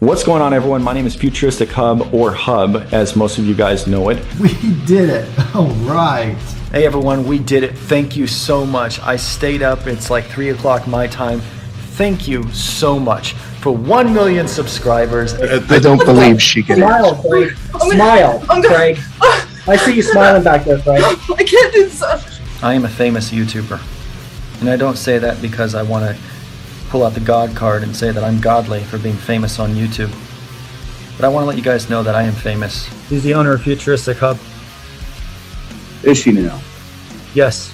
What's going on, everyone? My name is FuturisticHub, or Hub, as most of you guys know it. We did it. All right. Hey everyone, we did it. Thank you so much. I stayed up. It's like 3 o'clock my time. Thank you so much for 1 million subscribers. I don't believe she can. Smile, Craig. Smile, Craig. I see you smiling back there, Craig. I can't do this. I am a famous YouTuber. And I don't say that because I want to pull out the God card and say that I'm godly for being famous on YouTube. But I want to let you guys know that I am famous. He's the owner of FuturisticHub. Is she now? Yes.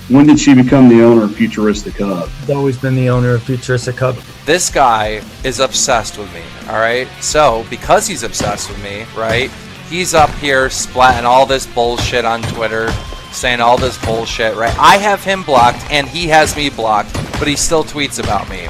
When did she become the owner of FuturisticHub? He's always been the owner of FuturisticHub. This guy is obsessed with me, alright? So, because he's obsessed with me, right, he's up here splatting all this bullshit on Twitter, saying all this bullshit, right? I have him blocked, and he has me blocked, but he still tweets about me.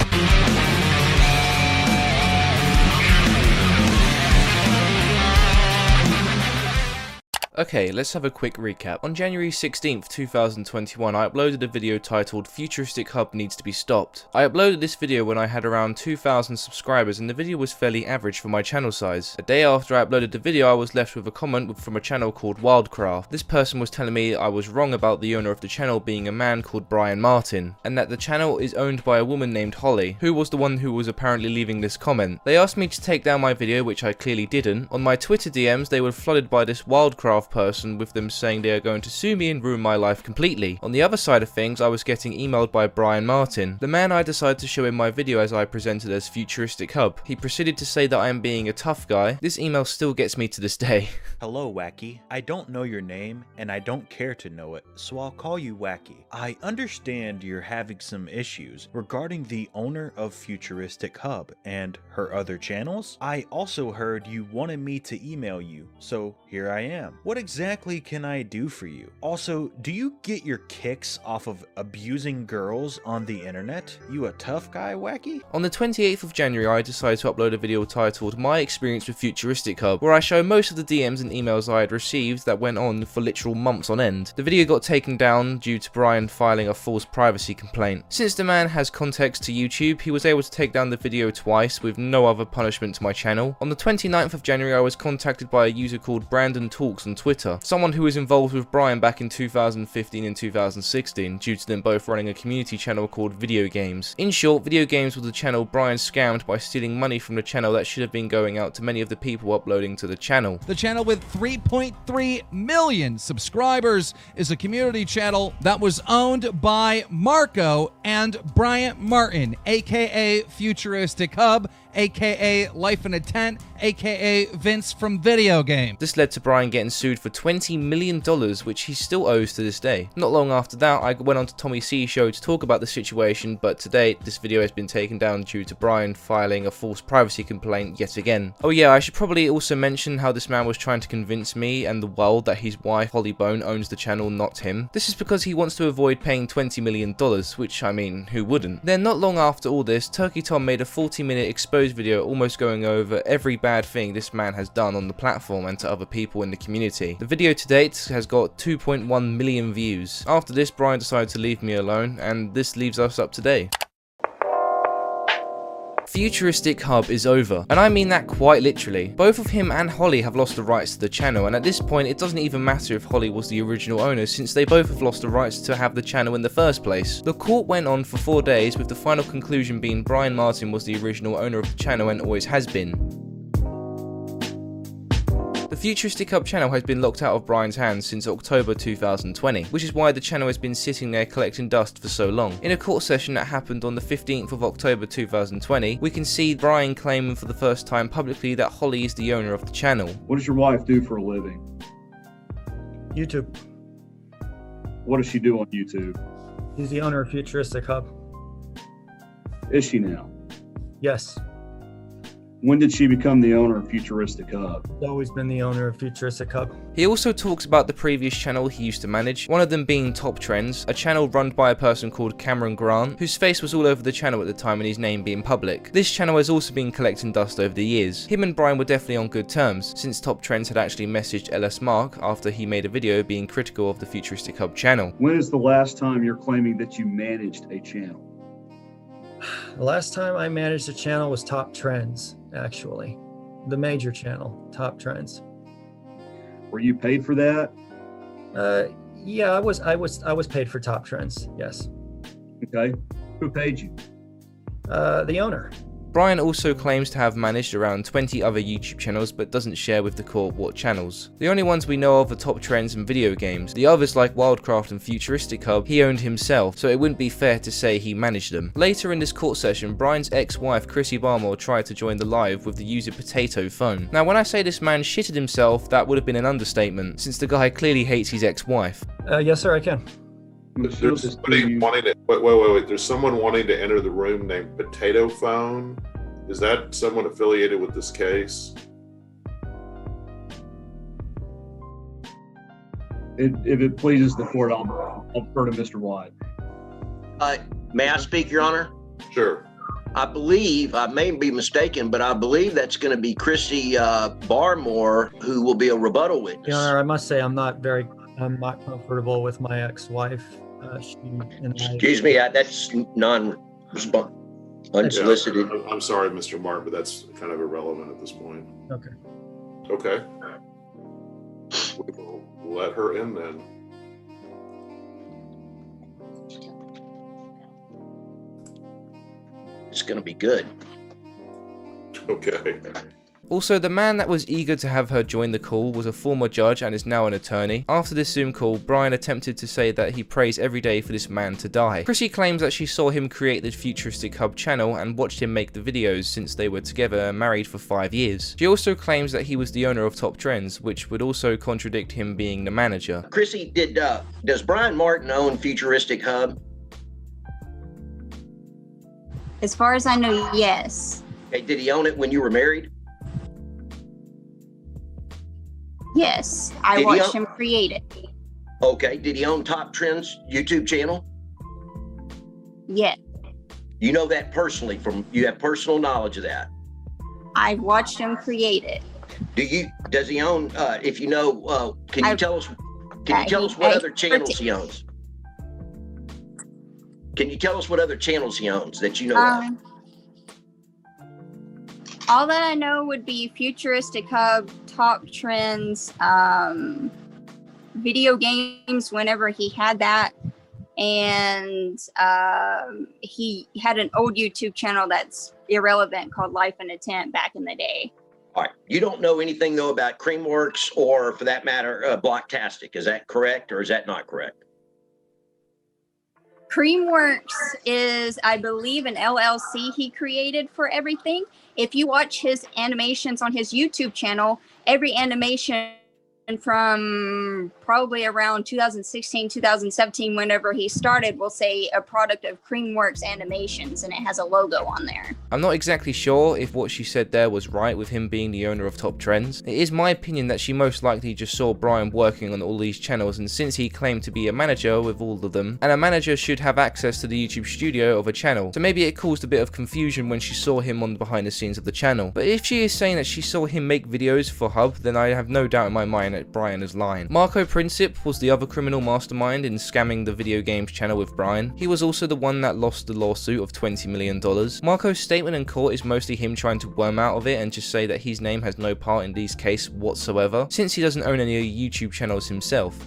Okay, let's have a quick recap. On January 16th, 2021, I uploaded a video titled Futuristic Hub Needs to Be Stopped. I uploaded this video when I had around 2,000 subscribers and the video was fairly average for my channel size. A day after I uploaded the video, I was left with a comment from a channel called Wildcraft. This person was telling me I was wrong about the owner of the channel being a man called Brian Martin, and that the channel is owned by a woman named Holly, who was the one who was apparently leaving this comment. They asked me to take down my video, which I clearly didn't. On my Twitter DMs, they were flooded by this Wildcraft person with them saying they are going to sue me and ruin my life completely. On the other side of things, I was getting emailed by Brian Martin, the man I decided to show in my video as I presented as Futuristic Hub. He proceeded to say that I am being a tough guy. This email still gets me to this day. Hello, Wacky. I don't know your name, and I don't care to know it, so I'll call you Wacky. I understand you're having some issues regarding the owner of Futuristic Hub and her other channels. I also heard you wanted me to email you, so here I am. What exactly can I do for you? Also, do you get your kicks off of abusing girls on the internet? You a tough guy, Wacky? On the 28th of January, I decided to upload a video titled My Experience with Futuristic Hub, where I show most of the DMs and emails I had received that went on for literal months on end. The video got taken down due to Brian filing a false privacy complaint. Since the man has context to YouTube, he was able to take down the video twice with no other punishment to my channel. On the 29th of January, I was contacted by a user called Brandon Talks on Twitter, someone who was involved with Brian back in 2015 and 2016 due to them both running a community channel called Video Games. In short, Video Games was the channel Brian scammed by stealing money from the channel that should have been going out to many of the people uploading to the channel. The channel with 3.3 million subscribers is a community channel that was owned by Marco and Bryant Martin, aka Futuristic Hub, aka Life in a Tent, aka Vince from Video Game. This led to Brian getting sued for $20 million, which he still owes to this day. Not long after that, I went on to Tommy C's show to talk about the situation, but to date, this video has been taken down due to Brian filing a false privacy complaint yet again. Oh yeah, I should probably also mention how this man was trying to convince me and the world that his wife, Holly Bone, owns the channel, not him. This is because he wants to avoid paying $20 million, which, I mean, who wouldn't? Then, not long after all this, Turkey Tom made a 40-minute exposed video almost going over every bad thing this man has done on the platform and to other people in the community. The video to date has got 2.1 million views. After this, Brian decided to leave me alone, and this leaves us up today. Futuristic Hub is over, and I mean that quite literally. Both of him and Holly have lost the rights to the channel, and at this point it doesn't even matter if Holly was the original owner, since they both have lost the rights to have the channel in the first place. The court went on for 4 days, with the final conclusion being Brian Martin was the original owner of the channel and always has been. The Futuristic Hub channel has been locked out of Brian's hands since October 2020, which is why the channel has been sitting there collecting dust for so long. In a court session that happened on the 15th of October 2020, we can see Brian claiming for the first time publicly that Holly is the owner of the channel. What does your wife do for a living? YouTube. What does she do on YouTube? He's the owner of Futuristic Hub. Is she now? Yes. When did she become the owner of Futuristic Hub? He's always been the owner of Futuristic Hub. He also talks about the previous channel he used to manage, one of them being Top Trends, a channel run by a person called Cameron Grant, whose face was all over the channel at the time and his name being public. This channel has also been collecting dust over the years. Him and Brian were definitely on good terms, since Top Trends had actually messaged LS Mark after he made a video being critical of the Futuristic Hub channel. When is the last time you're claiming that you managed a channel? The last time I managed a channel was Top Trends, actually. The major channel, Top Trends. Were you paid for that? Yeah, I was paid for Top Trends, yes. Okay. Who paid you? The owner. Brian also claims to have managed around 20 other YouTube channels but doesn't share with the court what channels. The only ones we know of are Top Trends and video games. The others like Wildcraft and FuturisticHub he owned himself, so it wouldn't be fair to say he managed them. Later in this court session, Brian's ex-wife Chrissy Barmore tried to join the live with the user Potato Phone. Now when I say this man shitted himself, that would have been an understatement, since the guy clearly hates his ex-wife. Yes sir, I can. There's somebody wanting to wait. There's someone wanting to enter the room named Potato Phone. Is that someone affiliated with this case? If it pleases the court, I'll defer to Mr. White. May I speak, Your Honor? Sure. I believe, I may be mistaken, but I believe that's going to be Chrissy Barmore, who will be a rebuttal witness. Your Honor, I must say I'm not comfortable with my ex-wife. Excuse me, that's unsolicited. Yeah, I'm sorry, Mr. Martin, but that's kind of irrelevant at this point. Okay. Okay. We'll let her in then. It's going to be good. Okay. Also, the man that was eager to have her join the call was a former judge and is now an attorney. After this Zoom call, Brian attempted to say that he prays every day for this man to die. Chrissy claims that she saw him create the Futuristic Hub channel and watched him make the videos since they were together and married for 5 years. She also claims that he was the owner of Top Trends, which would also contradict him being the manager. Chrissy, does Brian Martin own Futuristic Hub? As far as I know, yes. Okay, did he own it when you were married? Yes, I watched him create it. Okay, did he own Top Trends YouTube channel? Yes. You know that personally you have personal knowledge of that? I've watched him create it. Does he own, if you know, can you tell us what other channels he owns? Can you tell us what other channels he owns that you know of? All that I know would be Futuristic Hub, Top Trends, video games whenever he had that, and he had an old YouTube channel that's irrelevant called Life in a Tent back in the day. All right. You don't know anything though about Creamworks or, for that matter, Blocktastic. Is that correct or is that not correct? Creamworks is, I believe, an LLC he created for everything. If you watch his animations on his YouTube channel, every animation from probably around 2016, 2017, whenever he started, will say a product of Creamworks Animations, and it has a logo on there. I'm not exactly sure if what she said there was right with him being the owner of Top Trends. It is my opinion that she most likely just saw Brian working on all these channels, and since he claimed to be a manager with all of them, and a manager should have access to the YouTube studio of a channel, so maybe it caused a bit of confusion when she saw him on the behind the scenes of the channel. But if she is saying that she saw him make videos for Hub, then I have no doubt in my mind that Brian is lying. Marco Princip was the other criminal mastermind in scamming the video games channel with Brian. He was also the one that lost the lawsuit of $20 million. Marco's statement in court is mostly him trying to worm out of it and just say that his name has no part in these cases whatsoever, since he doesn't own any YouTube channels himself.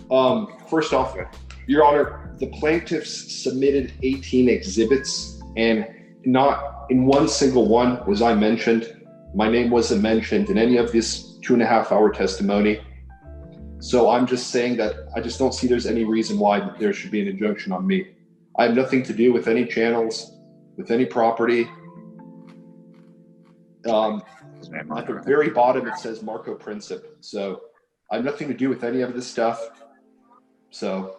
First off, Your Honor, the plaintiffs submitted 18 exhibits, and not in one single one was I mentioned. My name wasn't mentioned in any of this 2.5-hour testimony. So I'm just saying that I just don't see there's any reason why there should be an injunction on me. I have nothing to do with any channels, with any property. At the very bottom, it says Marco Princip. So I have nothing to do with any of this stuff. So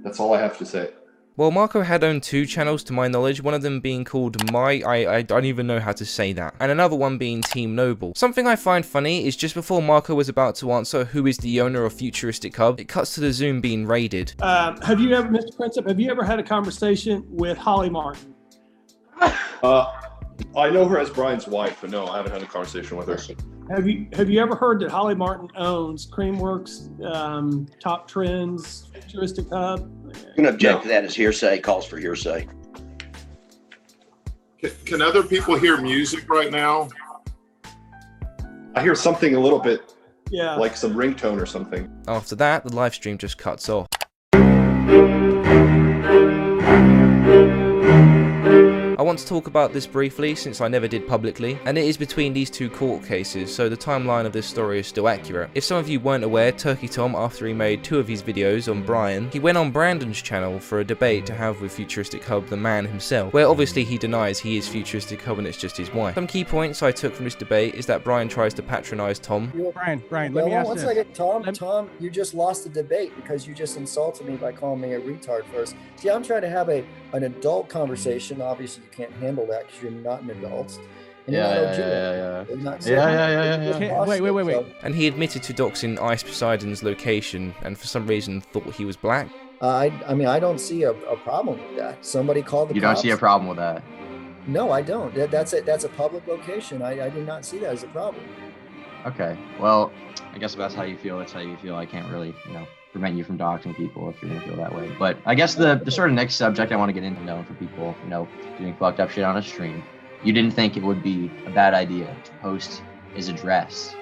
that's all I have to say. Well, Marco had owned 2 channels to my knowledge, one of them being called I don't even know how to say that, and another one being Team Noble. Something I find funny is just before Marco was about to answer who is the owner of Futuristic Hub, it cuts to the Zoom being raided. Have you ever, Mr. Princip, have you ever had a conversation with Holly Martin? I know her as Brian's wife, but no, I haven't had a conversation with her. Have you ever heard that Holly Martin owns Creamworks, Top Trends, Futuristic Hub? I'm going to object to that as hearsay, calls for hearsay. Can other people hear music right now? I hear something a little bit Yeah. like some ringtone or something. After that, the live stream just cuts off. I want to talk about this briefly since I never did publicly, and it is between these two court cases, so the timeline of this story is still accurate. If some of you weren't aware, Turkey Tom, after he made 2 of his videos on Brian, he went on Brandon's channel for a debate to have with Futuristic Hub, the man himself, where obviously he denies he is Futuristic Hub and it's just his wife. Some key points I took from this debate is that Brian tries to patronize Tom. Brian, let me ask this. One second, Tom, you just lost the debate because you just insulted me by calling me a retard first. See, I'm trying to have an adult conversation. Obviously, you can't handle that because you're not an adult. And Yeah. Wait. And he admitted to doxing Ice Poseidon's location and for some reason thought he was black. I mean, I don't see a problem with that. Somebody called the You cops. don't see a problem with that? No, I don't. That's a public location. I do not see that as a problem. Okay. Well, I guess if that's how you feel, that's how you feel. I can't really, prevent you from doxing people if you're gonna feel that way. But I guess the sort of next subject I want to get into, knowing for people, doing fucked up shit on a stream, you didn't think it would be a bad idea to post his address.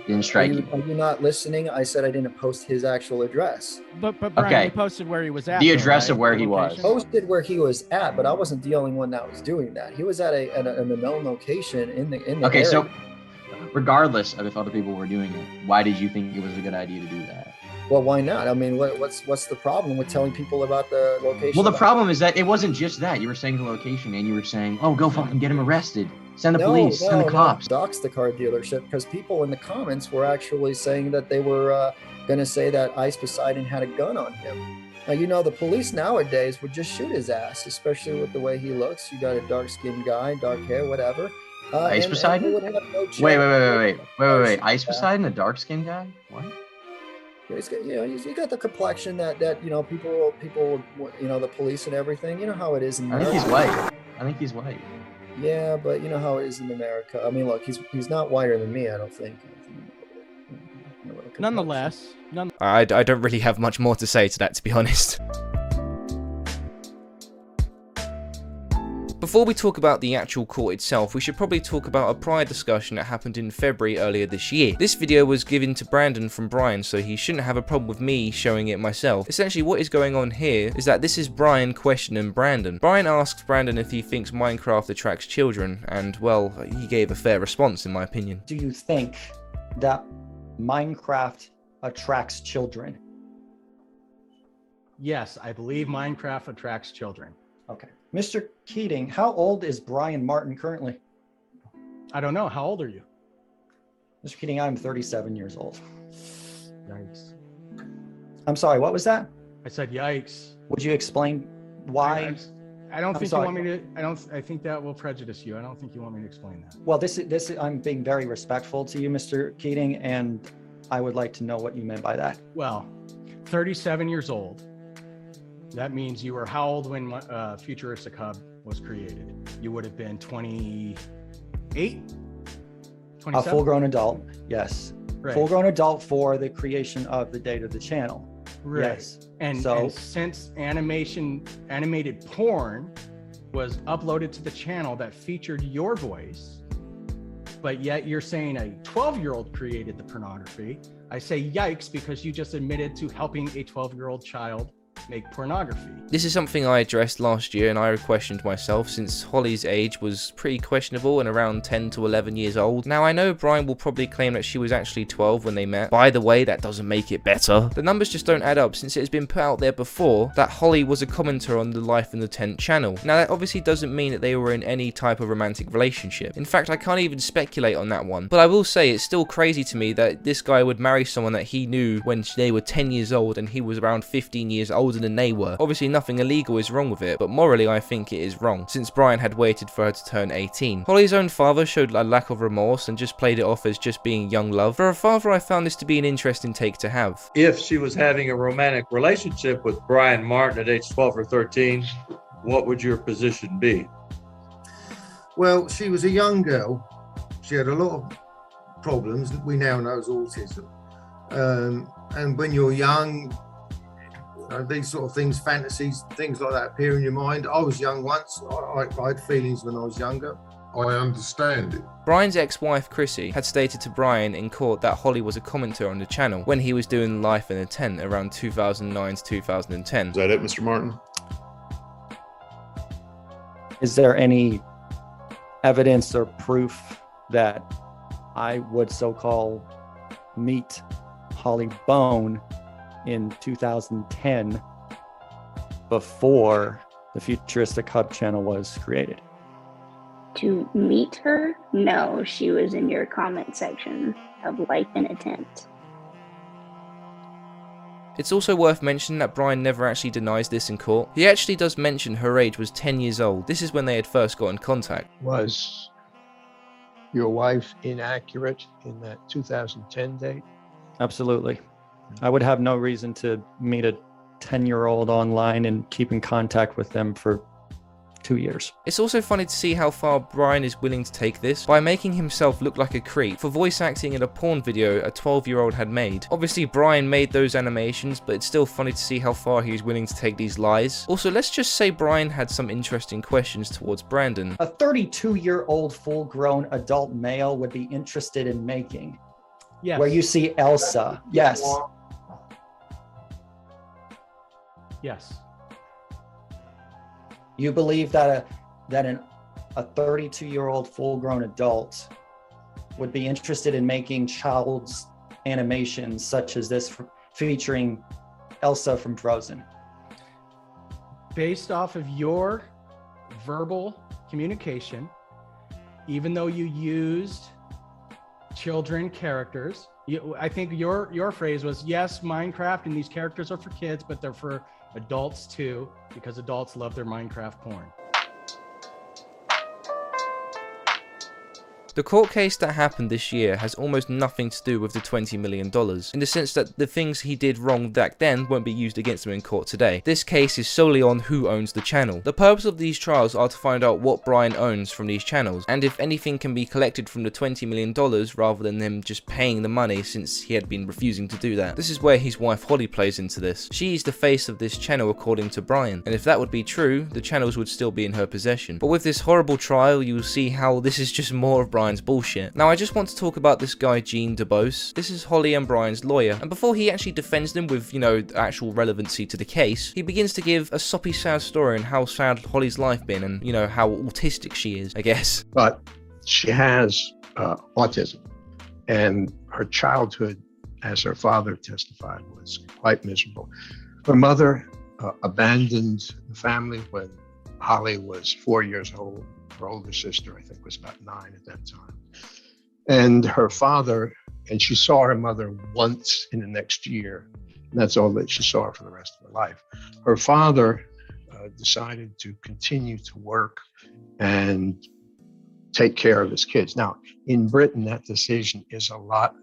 Didn't strike you? Are you not listening? I said I didn't post his actual address. But Brian, Okay. you posted where he was at. The though, address right? of where The he was. location? Posted where he was at, but I wasn't the only one that was doing that. He was at a known location in the Okay, area. so regardless of if other people were doing it, why did you think it was a good idea to do that? Well, why not? I mean, what's the problem with telling people about the location? Well, the problem is that it wasn't just that. You were saying the location and you were saying, oh, go fucking get him arrested. Send the police, send the cops. Dox the car dealership because people in the comments were actually saying that they were going to say that Ice Poseidon had a gun on him. Now, the police nowadays would just shoot his ass, especially with the way he looks. You got a dark-skinned guy, dark hair, whatever. Ice Poseidon? Would have no chance. Wait. Ice Poseidon, a dark-skinned guy? What? He's got, he's got the complexion that people, the police and everything. You know how it is in I America. think he's white. I think he's white. Yeah, but you know how it is in America. I mean, look, he's not whiter than me, I don't think. Nonetheless, I don't really have much more to say to that, to be honest. Before we talk about the actual court itself, we should probably talk about a prior discussion that happened in February earlier this year. This video was given to Brandon from Brian, so he shouldn't have a problem with me showing it myself. Essentially, what is going on here is that this is Brian questioning Brandon. Brian asks Brandon if he thinks Minecraft attracts children, and, well, he gave a fair response in my opinion. Do you think that Minecraft attracts children? yes, I believe Minecraft attracts children. Okay. Mr. Keating, how old is Brian Martin currently? I don't know. How old are you? Mr. Keating, I'm 37 years old. Yikes. I'm sorry, what was that? I said yikes. Would you explain why? I don't I'm think sorry. you want me to, I think that will prejudice you. I don't think you want me to explain that. Well, I'm being very respectful to you, Mr. Keating, and I would like to know what you meant by that. Well, 37 years old. That means you were how old when Futuristic Hub was created? You would have been 28? 27? A full-grown adult, yes. Right. Full-grown adult for the creation of the date of the channel. Right. Yes. And since animated porn was uploaded to the channel that featured your voice, but yet you're saying a 12-year-old created the pornography, I say yikes because you just admitted to helping a 12-year-old child make pornography. This is something I addressed last year and I questioned myself since Holly's age was pretty questionable and around 10 to 11 years old. Now I know Brian will probably claim that she was actually 12 when they met. By the way, that doesn't make it better. The numbers just don't add up since it has been put out there before that Holly was a commenter on the Life in the Tent channel. Now that obviously doesn't mean that they were in any type of romantic relationship. In fact, I can't even speculate on that one. But I will say it's still crazy to me that this guy would marry someone that he knew when they were 10 years old and he was around 15 years older than they were. Obviously nothing illegal is wrong with it, but morally I think it is wrong, since Brian had waited for her to turn 18. Holly's own father showed a lack of remorse and just played it off as just being young love. For a father, I found this to be an interesting take to have. If she was having a romantic relationship with Brian Martin at age 12 or 13, what would your position be? Well, she was a young girl. She had a lot of problems that we now know as autism. And when you're young, these sort of things, fantasies, things like that appear in your mind. I was young once. I had feelings when I was younger. I understand it. Brian's ex-wife Chrissy had stated to Brian in court that Holly was a commenter on the channel when he was doing Life in a Tent around 2009 to 2010. Is that it, Mr. Martin? Is there any evidence or proof that I would so-called meet Holly Bone in 2010 before the Futuristic Hub channel was created? To meet her? No, she was in your comment section of Life in a Tent. It's also worth mentioning that Brian never actually denies this in court. He actually does mention her age was 10 years old. This is when they had first got in contact. Was your wife inaccurate in that 2010 date? Absolutely. I would have no reason to meet a 10-year-old online and keep in contact with them for 2 years. It's also funny to see how far Brian is willing to take this by making himself look like a creep for voice acting in a porn video a 12-year-old had made. Obviously Brian made those animations, but it's still funny to see how far he is willing to take these lies. Also, let's just say Brian had some interesting questions towards Brandon. A 32-year-old full-grown adult male would be interested in making. Yes. Where you see Elsa. Yes. Yes. You believe that a 32-year-old full-grown adult would be interested in making child's animations such as this featuring Elsa from Frozen? Based off of your verbal communication, even though you used children characters, I think your phrase was, yes, Minecraft and these characters are for kids, but they're for adults too, because adults love their Minecraft porn. The court case that happened this year has almost nothing to do with the $20 million, in the sense that the things he did wrong back then won't be used against him in court today. This case is solely on who owns the channel. The purpose of these trials are to find out what Brian owns from these channels, and if anything can be collected from the $20 million rather than him just paying the money, since he had been refusing to do that. This is where his wife Holly plays into this. She is the face of this channel according to Brian, and if that would be true, the channels would still be in her possession. But with this horrible trial, you will see how this is just more of Brian's bullshit. Now I just want to talk about this guy Gene DeBose. This is Holly and Brian's lawyer, and before he actually defends them with, actual relevancy to the case, he begins to give a soppy sad story on how sad Holly's life been and, how autistic she is, I guess. But she has autism, and her childhood, as her father testified, was quite miserable. Her mother abandoned the family when Holly was 4 years old. Her older sister, I think, was about 9 at that time. And her father, and she saw her mother once in the next year, and that's all that she saw for the rest of her life. Her father decided to continue to work and take care of his kids. Now, in Britain, that decision is a lot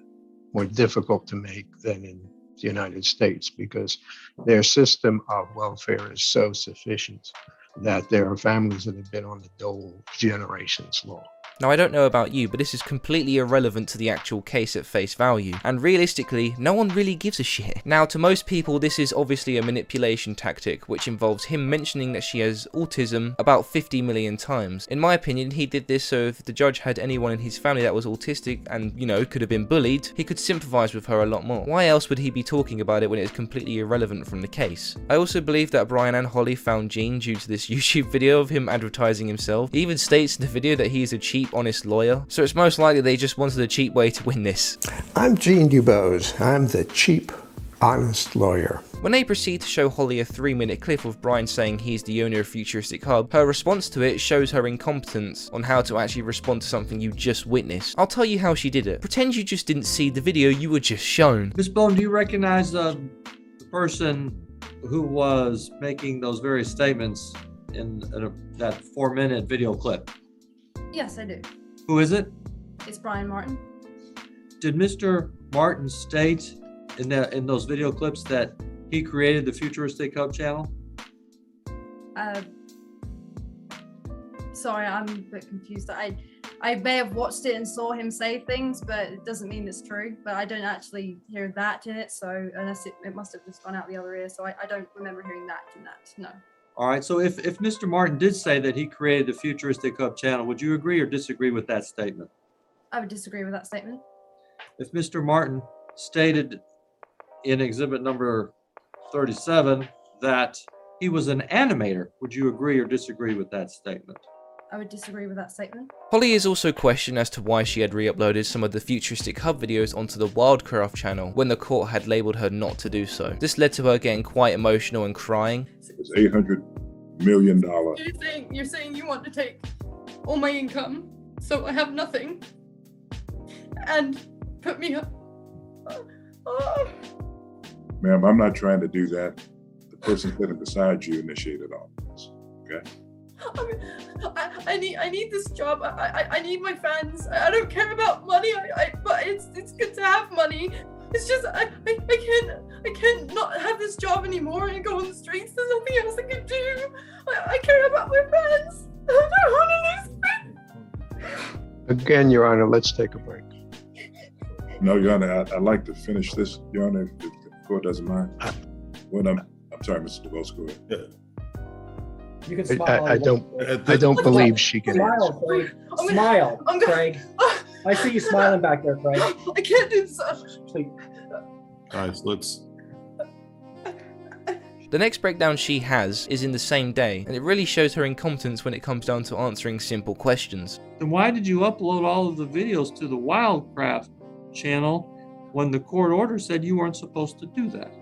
more difficult to make than in the United States, because their system of welfare is so sufficient that there are families that have been on the dole generations long. Now I don't know about you, but this is completely irrelevant to the actual case at face value, and realistically, no one really gives a shit. Now to most people this is obviously a manipulation tactic, which involves him mentioning that she has autism about 50 million times. In my opinion, he did this so if the judge had anyone in his family that was autistic and, could have been bullied, he could sympathise with her a lot more. Why else would he be talking about it when it is completely irrelevant from the case? I also believe that Brian and Holly found Gene due to this YouTube video of him advertising himself. He even states in the video that he is a cheap, honest lawyer, so it's most likely they just wanted a cheap way to win this. I'm Gene DuBose. I'm the cheap, honest lawyer. When they proceed to show Holly a 3-minute clip of Brian saying he's the owner of Futuristic Hub, her response to it shows her incompetence on how to actually respond to something you just witnessed. I'll tell you how she did it. Pretend you just didn't see the video you were just shown. Ms. Bone, do you recognize the person who was making those various statements in that 4-minute video clip? Yes, I do. Who is it? It's Brian Martin. Did Mr. Martin state in those video clips that he created the Futuristic Hub channel? Sorry, I'm a bit confused. I may have watched it and saw him say things, but it doesn't mean it's true. But I don't actually hear that in it, so unless it must have just gone out the other ear. So I don't remember hearing that in that. No. All right. So if Mr. Martin did say that he created the Futuristic Hub channel, would you agree or disagree with that statement? I would disagree with that statement. If Mr. Martin stated in exhibit number 37 that he was an animator, would you agree or disagree with that statement? I would disagree with that statement. Holly is also questioned as to why she had re-uploaded some of the Futuristic Hub videos onto the Wildcraft channel when the court had labelled her not to do so. This led to her getting quite emotional and crying. It's $800 million. You're saying you want to take all my income, so I have nothing, and put me up. Ma'am, I'm not trying to do that. The person sitting beside you initiated all this, okay? I need this job. I need my fans. I don't care about money. But it's good to have money. It's just I can't not have this job anymore and go on the streets. There's nothing else I can do. I care about my fans. I don't want to lose. Again, Your Honor, let's take a break. No, Your Honor, I'd like to finish this, Your Honor, if the court doesn't mind. When I'm sorry, Mr. DeVos, go ahead. Yeah. You can smile. I don't believe she can answer. Smile, Craig. Smile, Craig. I see you smiling back there, Craig. I can't do this. Please. Guys, let's. The next breakdown she has is in the same day, and it really shows her incompetence when it comes down to answering simple questions. Then why did you upload all of the videos to the Wildcraft channel when the court order said you weren't supposed to do that?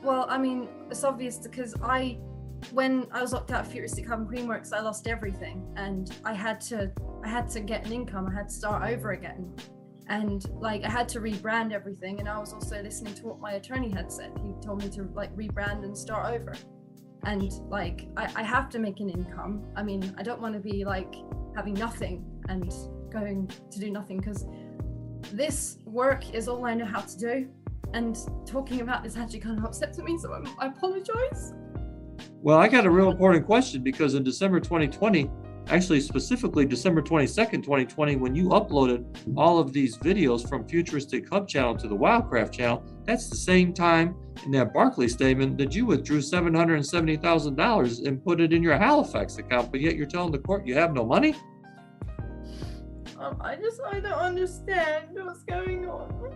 Well, I mean, it's obvious because when I was locked out of Futuristic Hub and Creamworks, I lost everything, and I had to get an income. I had to start over again, and like I had to rebrand everything. And I was also listening to what my attorney had said. He told me to like rebrand and start over, and like I have to make an income. I mean, I don't want to be like having nothing and going to do nothing, because this work is all I know how to do. And talking about this actually kind of upsets me, so I apologize. Well, I got a real important question, because in December 2020, actually specifically December 22nd, 2020, when you uploaded all of these videos from Futuristic Hub channel to the Wildcraft channel, that's the same time in that Barclay statement that you withdrew $770,000 and put it in your Halifax account, but yet you're telling the court you have no money? I don't understand what's going on.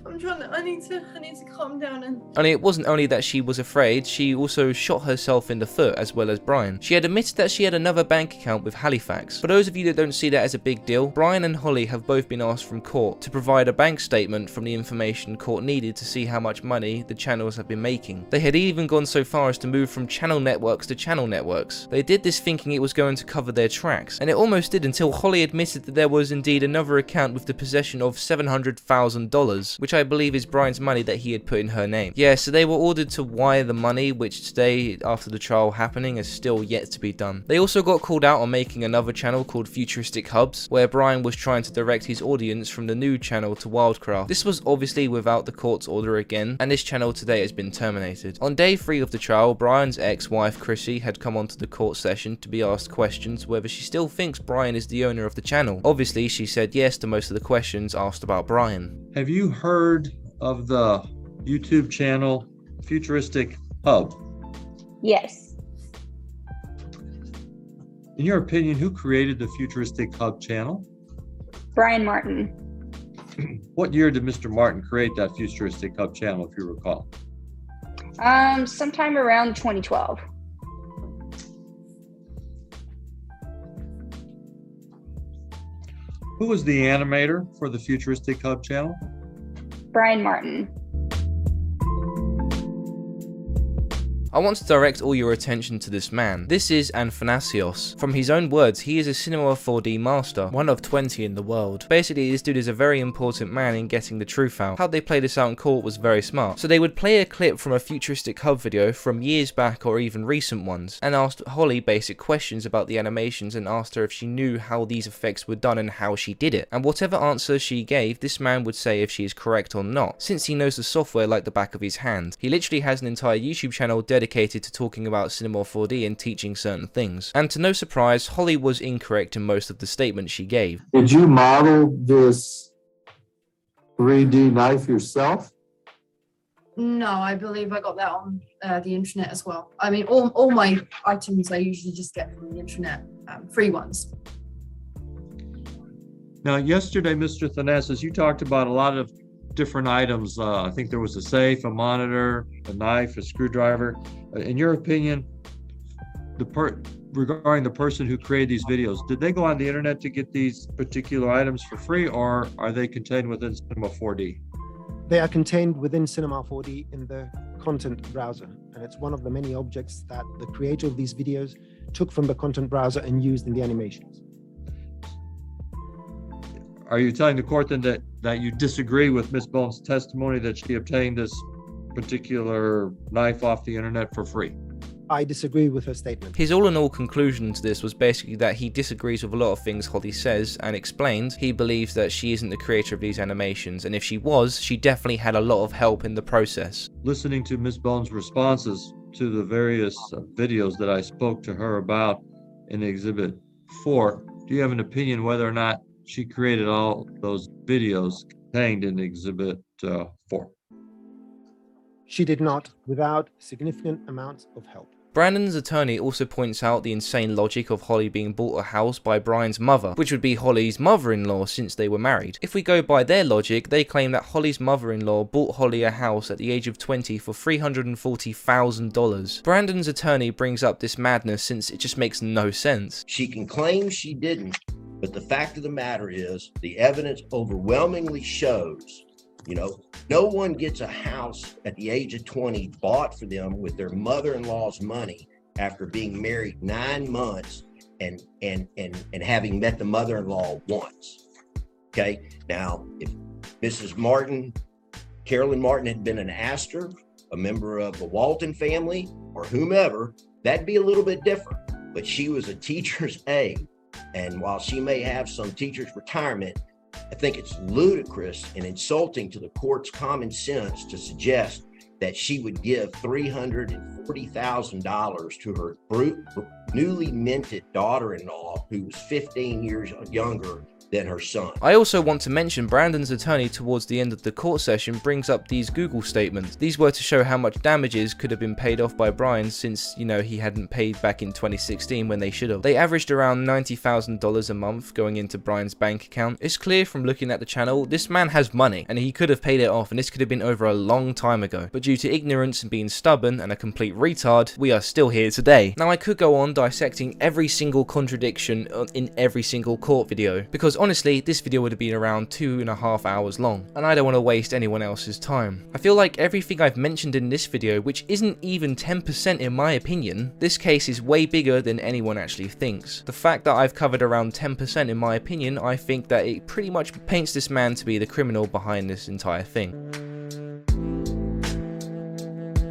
I need to calm down and... And it wasn't only that she was afraid, she also shot herself in the foot as well as Brian. She had admitted that she had another bank account with Halifax. For those of you that don't see that as a big deal, Brian and Holly have both been asked from court to provide a bank statement from the information court needed to see how much money the channels have been making. They had even gone so far as to move from channel networks to channel networks. They did this thinking it was going to cover their tracks, and it almost did until Holly admitted that there was indeed another account with the possession of $700,000, which I believe is Brian's money that he had put in her name. Yeah, so they were ordered to wire the money, which today, after the trial happening, is still yet to be done. They also got called out on making another channel called Futuristic Hubs, where Brian was trying to direct his audience from the new channel to Wildcraft. This was obviously without the court's order again, and this channel today has been terminated. On day 3 of the trial, Brian's ex-wife Chrissy had come onto the court session to be asked questions whether she still thinks Brian is the owner of the channel. Obviously, she said yes to most of the questions asked about Brian. Have you heard of the YouTube channel Futuristic Hub? Yes. In your opinion, who created the Futuristic Hub channel? Brian Martin. What year did Mr. Martin create that Futuristic Hub channel, if you recall? Sometime around 2012. Who was the animator for the Futuristic Hub channel? Brian Martin. I want to direct all your attention to this man. This is Athanasios. From his own words, he is a Cinema 4D master, one of 20 in the world. Basically, this dude is a very important man in getting the truth out. How they played this out in court was very smart. So they would play a clip from a Futuristic Hub video from years back or even recent ones, and asked Holly basic questions about the animations and asked her if she knew how these effects were done and how she did it. And whatever answer she gave, this man would say if she is correct or not, since he knows the software like the back of his hand. He literally has an entire YouTube channel dedicated dedicated to talking about Cinema 4D and teaching certain things. And to no surprise, Holly was incorrect in most of the statements she gave. Did you model this 3D knife yourself? No, I believe I got that on the internet as well. I mean, all my items I usually just get from the internet, free ones. Now, yesterday, Mr. Thanasis, you talked about a lot of different items. I think there was a safe, a monitor, a knife, a screwdriver. In your opinion, regarding the person who created these videos, did they go on the internet to get these particular items for free, or are they contained within Cinema 4D? They are contained within Cinema 4D in the content browser, and it's one of the many objects that the creator of these videos took from the content browser and used in the animations. Are you telling the court then that you disagree with Ms. Bones' testimony that she obtained this particular knife off the internet for free? I disagree with her statement. His all-in-all conclusion to this was basically that he disagrees with a lot of things Holly says and explains. He believes that she isn't the creator of these animations, and if she was, she definitely had a lot of help in the process. Listening to Ms. Bones' responses to the various videos that I spoke to her about in Exhibit 4, do you have an opinion whether or not she created all those videos contained in Exhibit 4? She did not, without significant amounts of help. Brandon's attorney also points out the insane logic of Holly being bought a house by Brian's mother, which would be Holly's mother-in-law since they were married. If we go by their logic, they claim that Holly's mother-in-law bought Holly a house at the age of 20 for $340,000. Brandon's attorney brings up this madness since it just makes no sense. She can claim she didn't, but the fact of the matter is the evidence overwhelmingly shows, no one gets a house at the age of 20 bought for them with their mother-in-law's money after being married 9 months and having met the mother-in-law once. Okay, now if Mrs. Martin, Carolyn Martin, had been an Astor, a member of the Walton family, or whomever, that'd be a little bit different. But she was a teacher's aide, and while she may have some teacher's retirement, I think it's ludicrous and insulting to the court's common sense to suggest that she would give $340,000 to her newly minted daughter-in-law who was 15 years younger than her son. I also want to mention Brandon's attorney towards the end of the court session brings up these Google statements. These were to show how much damages could have been paid off by Brian since, he hadn't paid back in 2016 when they should have. They averaged around $90,000 a month going into Brian's bank account. It's clear from looking at the channel, this man has money and he could have paid it off, and this could have been over a long time ago. But due to ignorance and being stubborn and a complete retard, we are still here today. Now I could go on dissecting every single contradiction in every single court video, because honestly, this video would have been around 2.5 hours long, and I don't want to waste anyone else's time. I feel like everything I've mentioned in this video, which isn't even 10% in my opinion, this case is way bigger than anyone actually thinks. The fact that I've covered around 10% in my opinion, I think that it pretty much paints this man to be the criminal behind this entire thing.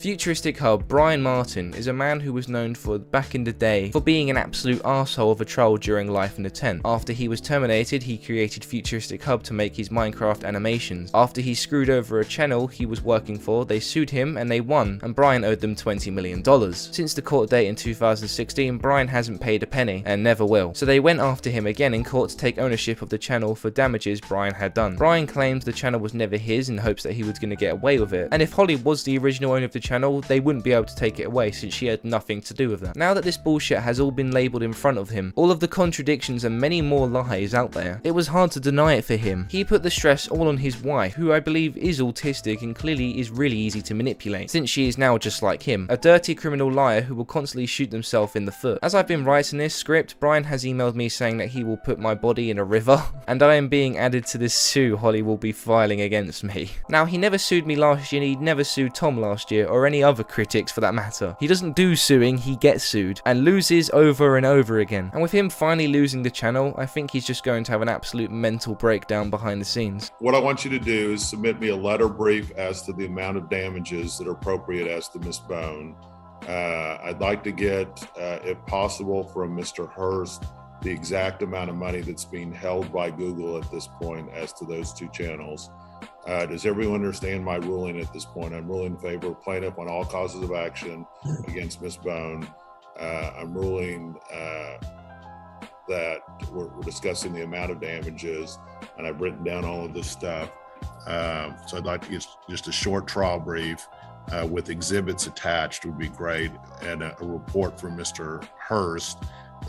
FuturisticHub Brian Martin is a man who was known for back in the day for being an absolute arsehole of a troll during Life in a Tent. After he was terminated, he created FuturisticHub to make his Minecraft animations. After he screwed over a channel he was working for, they sued him and they won, and Brian owed them $20 million. Since the court date in 2016, Brian hasn't paid a penny and never will. So they went after him again in court to take ownership of the channel for damages Brian had done. Brian claims the channel was never his in hopes that he was going to get away with it. And if Holly was the original owner of the channel, they wouldn't be able to take it away since she had nothing to do with that. Now that this bullshit has all been labelled in front of him, all of the contradictions and many more lies out there, it was hard to deny it for him. He put the stress all on his wife, who I believe is autistic and clearly is really easy to manipulate, since she is now just like him, a dirty criminal liar who will constantly shoot themselves in the foot. As I've been writing this script, Brian has emailed me saying that he will put my body in a river, and I am being added to this sue Holly will be filing against me. Now, he never sued me last year, and he never sued Tom last year, or any other critics for that matter. He doesn't do suing, he gets sued, and loses over and over again. And with him finally losing the channel, I think he's just going to have an absolute mental breakdown behind the scenes. What I want you to do is submit me a letter brief as to the amount of damages that are appropriate as to Miss Bone. I'd like to get, if possible, from Mr. Hurst, the exact amount of money that's being held by Google at this point as to those two channels. Does everyone understand my ruling at this point? I'm ruling in favor of plaintiff on all causes of action against Ms. Bone. I'm ruling that we're discussing the amount of damages, and I've written down all of this stuff. So I'd like to get just a short trial brief with exhibits attached would be great, and a report from Mr. Hurst,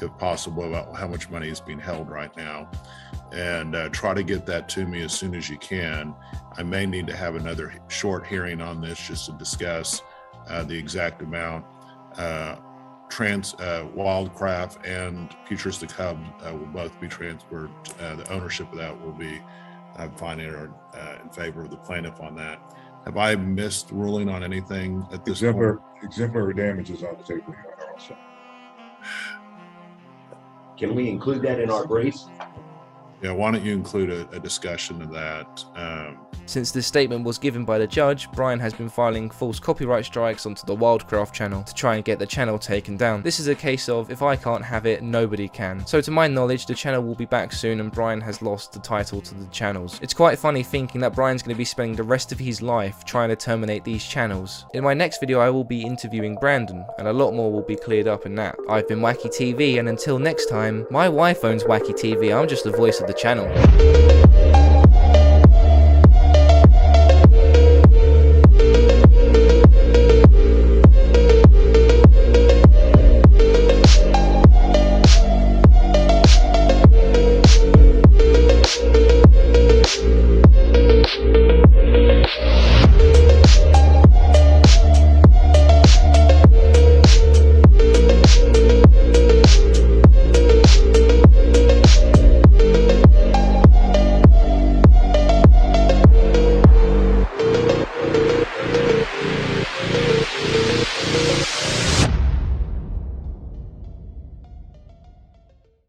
if possible, about how much money is being held right now. And try to get that to me as soon as you can. I may need to have another short hearing on this just to discuss the exact amount. Wildcraft and Futuristic Hub will both be transferred. The ownership of that will be finding or in favor of the plaintiff on that. Have I missed ruling on anything at this point? Exemplary damages on the table here also. Can we include that in our brief? Yeah, why don't you include a discussion of that? Since this statement was given by the judge, Brian has been filing false copyright strikes onto the Wildcraft channel to try and get the channel taken down. This is a case of, if I can't have it, nobody can. So to my knowledge, the channel will be back soon and Brian has lost the title to the channels. It's quite funny thinking that Brian's going to be spending the rest of his life trying to terminate these channels. In my next video, I will be interviewing Brandon, and a lot more will be cleared up in that. I've been WackyTV, and until next time, my wife owns WackyTV, I'm just the voice of the channel.